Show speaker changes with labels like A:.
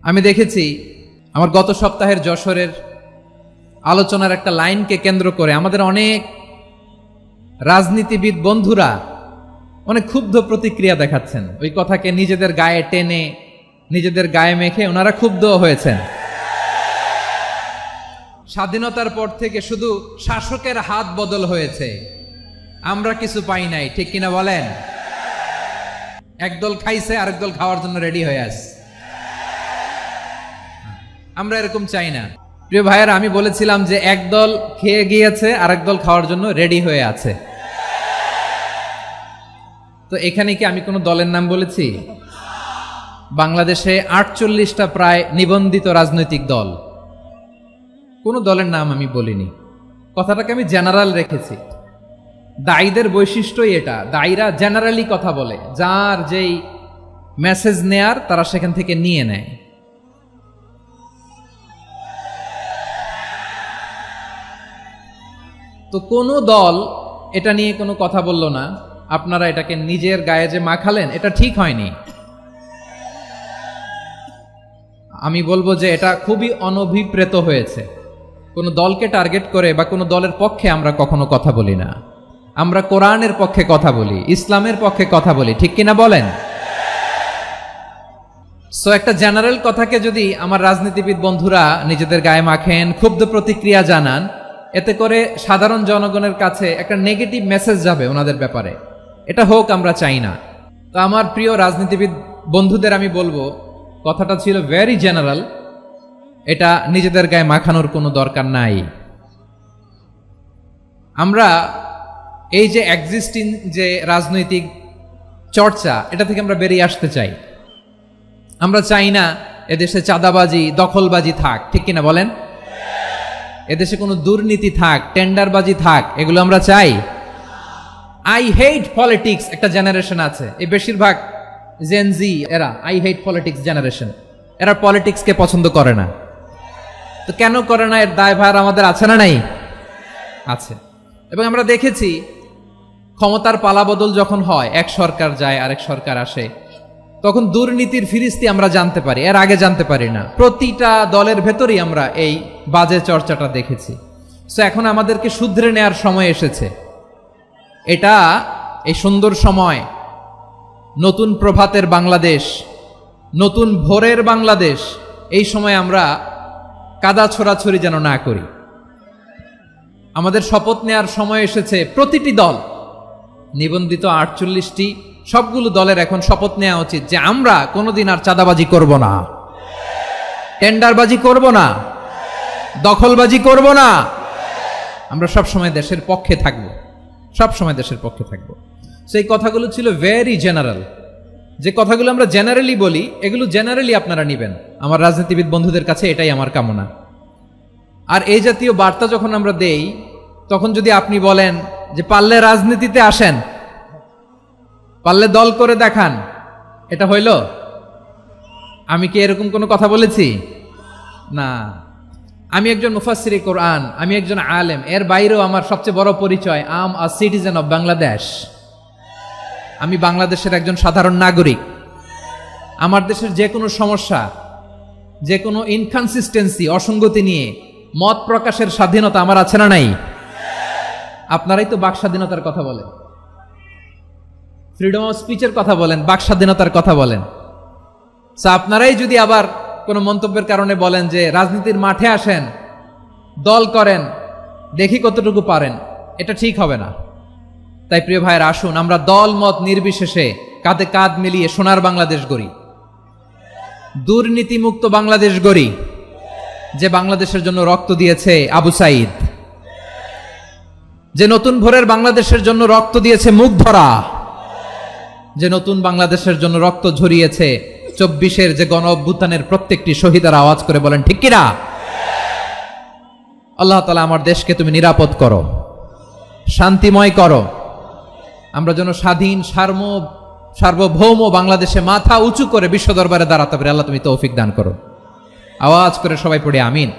A: আমি দেখেছি আমার গত সপ্তাহের যশোরের আলোচনার একটা লাইনকে কেন্দ্র করে আমাদের অনেক রাজনীতিবিদ বন্ধুরা অনেক ক্ষুব্ধ প্রতিক্রিয়া দেখাচ্ছেন। ওই কথাকে নিজেদের গায়ে টেনে নিজেদের গায়ে মেখে ওনারা ক্ষুব্ধ হয়েছেন। স্বাধীনতার পর থেকে শুধু শাসকের হাত বদল হয়েছে, আমরা কিছু পাই নাই, ঠিক কিনা বলেন? একদল খাইছে আরেক দল খাওয়ার জন্য রেডি হয়ে আছে। আমরা এরকম চাই না। প্রিয় ভাইয়েরা, আমি বলেছিলাম যে একদল খেয়ে গিয়েছে আরেক দল খাওয়ার জন্য রেডি হয়ে আছে। তো এখানে কি আমি কোনো দলের নাম বলেছি? বাংলাদেশে 48টা প্রায় নিবন্ধিত রাজনৈতিক দল, কোনো দলের নাম আমি বলিনি। কথাটাকে আমি জেনারেল রেখেছি। দায়ীদের বৈশিষ্ট্যই এটা, দায়ীরা জেনারেলি কথা বলে, যার যেই মেসেজ নেয়ার তারা সেখান থেকে নিয়ে নেয়। তো কোনো দল এটা নিয়ে কোনো কথা বলল না, আপনারা এটাকে নিজের গায়ে যে মাখালেন এটা ঠিক হয়নি। আমি বলবো যে এটা খুবই অনভিপ্রেত হয়েছে। কোনো দলকে টার্গেট করে বা কোনো দলের পক্ষে আমরা কখনো কথা বলি না। আমরা কোরআনের পক্ষে কথা বলি, ইসলামের পক্ষে কথা বলি, ঠিক কিনা বলেন? সো একটা জেনারেল কথাকে যদি আমার রাজনীতিবিদ বন্ধুরা নিজেদের গায়ে মাখেন, ক্ষুব্ধ প্রতিক্রিয়া জানান, এতে করে সাধারণ জনগণের কাছে একটা নেগেটিভ মেসেজ যাবে ওনাদের ব্যাপারে। এটা হোক আমরা চাই না। তো আমার প্রিয় রাজনীতিবিদ বন্ধুদের আমি বলবো, কথাটা ছিল ভেরি জেনারেল, এটা নিজেদের গায়ে মাখানোর কোনো দরকার নাই। আমরা এই যে এক্সিস্টিং যে রাজনৈতিক চর্চা, এটা থেকে আমরা বেরিয়ে আসতে চাই। আমরা চাই না এদেশে চাঁদাবাজি, দখলবাজি থাক, ঠিক কিনা বলেন? এদেশে কোনো দুর্নীতি থাক, টেন্ডারবাজি থাক, এগুলো আমরা চাই। আই হেট পলিটিক্স একটা জেনারেশন আছে, এই বেশিরভাগ জেনজি এরা আই হেট পলিটিক্স জেনারেশন, এরা পলিটিক্সকে পছন্দ করে না। তো কেন করে না, এর দায়ভার আমাদের আছে না নাই? আছে। এবং আমরা দেখেছি ক্ষমতার পালাবদল যখন হয়, এক সরকার যায় আরেক সরকার আসে, তখন দুর্নীতির ফিরিস্তি আমরা জানতে পারি, এর আগে জানতে পারি না। প্রতিটা দলের ভেতরেই আমরা এই বাজে চর্চাটা দেখেছি। সো এখন আমাদেরকে শুধরে নেয়ার সময় এসেছে। এটা এই সুন্দর সময়, নতুন প্রভাতের বাংলাদেশ, নতুন ভোরের বাংলাদেশ, এই সময় আমরা কাদা ছোড়াছড়ি যেন না করি। আমাদের শপথ নেয়ার সময় এসেছে। প্রতিটি দল, নিবন্ধিত 48টি, সবগুলো দলের এখন শপথ নেওয়া উচিত যে আমরা কোনোদিন আর চাঁদাবাজি করব না, টেন্ডারবাজি করব না, দখলবাজি করব না। আমরা সবসময় দেশের পক্ষে থাকব, সবসময় দেশের পক্ষে থাকব। সেই কথাগুলো ছিল ভেরি জেনারেল। যে কথাগুলো আমরা জেনারেলি বলি, এগুলো জেনারেলি আপনারা নিবেন। আমার রাজনীতিবিদ বন্ধুদের কাছে এটাই আমার কামনা। আর এই জাতীয় বার্তা যখন আমরা দেই, তখন যদি আপনি বলেন যে পারলে রাজনীতিতে আসেন, পারলে দল করে দেখান, এটা হইল? আমি কি এরকম কোনো কথা বলেছি? না। আমি একজন মুফাসসিরে কোরআন, আমি একজন আলেম, এর বাইরেও আমার সবচেয়ে বড় পরিচয় আম আ সিটিজেন অফ বাংলাদেশ। আমি বাংলাদেশের একজন সাধারণ নাগরিক। আমার দেশের যে কোনো সমস্যা, যে কোনো ইনকনসিস্টেন্সি, অসঙ্গতি নিয়ে মত প্রকাশের স্বাধীনতা আমার আছে না নাই? আপনারাই তো বাক স্বাধীনতার কথা বলেন, ফ্রিডম অফ স্পিচের কথা বলেন, বাক স্বাধীনতার কথা বলেন। আপনারাই যদি আবার কোনো মন্তব্যের কারণে বলেন যে রাজনীতির মাঠে আসেন, দল করেন, দেখি কতটুকু পারেন, এটা ঠিক হবে না। তাই প্রিয় ভাইয়ের, আসুন আমরা দল মত নির্বিশেষে কাঁধে কাঁধ মিলিয়ে সোনার বাংলাদেশ গড়ি, দুর্নীতিমুক্ত বাংলাদেশ গড়ি, যে বাংলাদেশের জন্য রক্ত দিয়েছে আবু সাইদ, যে নতুন ভোরের বাংলাদেশের জন্য রক্ত দিয়েছে মুগ্ধরা, যে নতুন বাংলাদেশের জন্য রক্ত ঝরিয়েছে 24-এর যে গণ অভ্যুত্থানের প্রত্যেকটি শহীদের আওয়াজ করে বলেন ঠিক কিনা? আল্লাহ তাআলা আমার দেশকে তুমি নিরাপদ করো, শান্তিময় করো। আমরা যেন স্বাধীন সার্বভৌম বাংলাদেশে মাথা উঁচু করে বিশ্ব দরবারে দাঁড়াতে পারি। আল্লাহ তুমি তৌফিক দান করো। আওয়াজ করে সবাই পড়ে আমিন।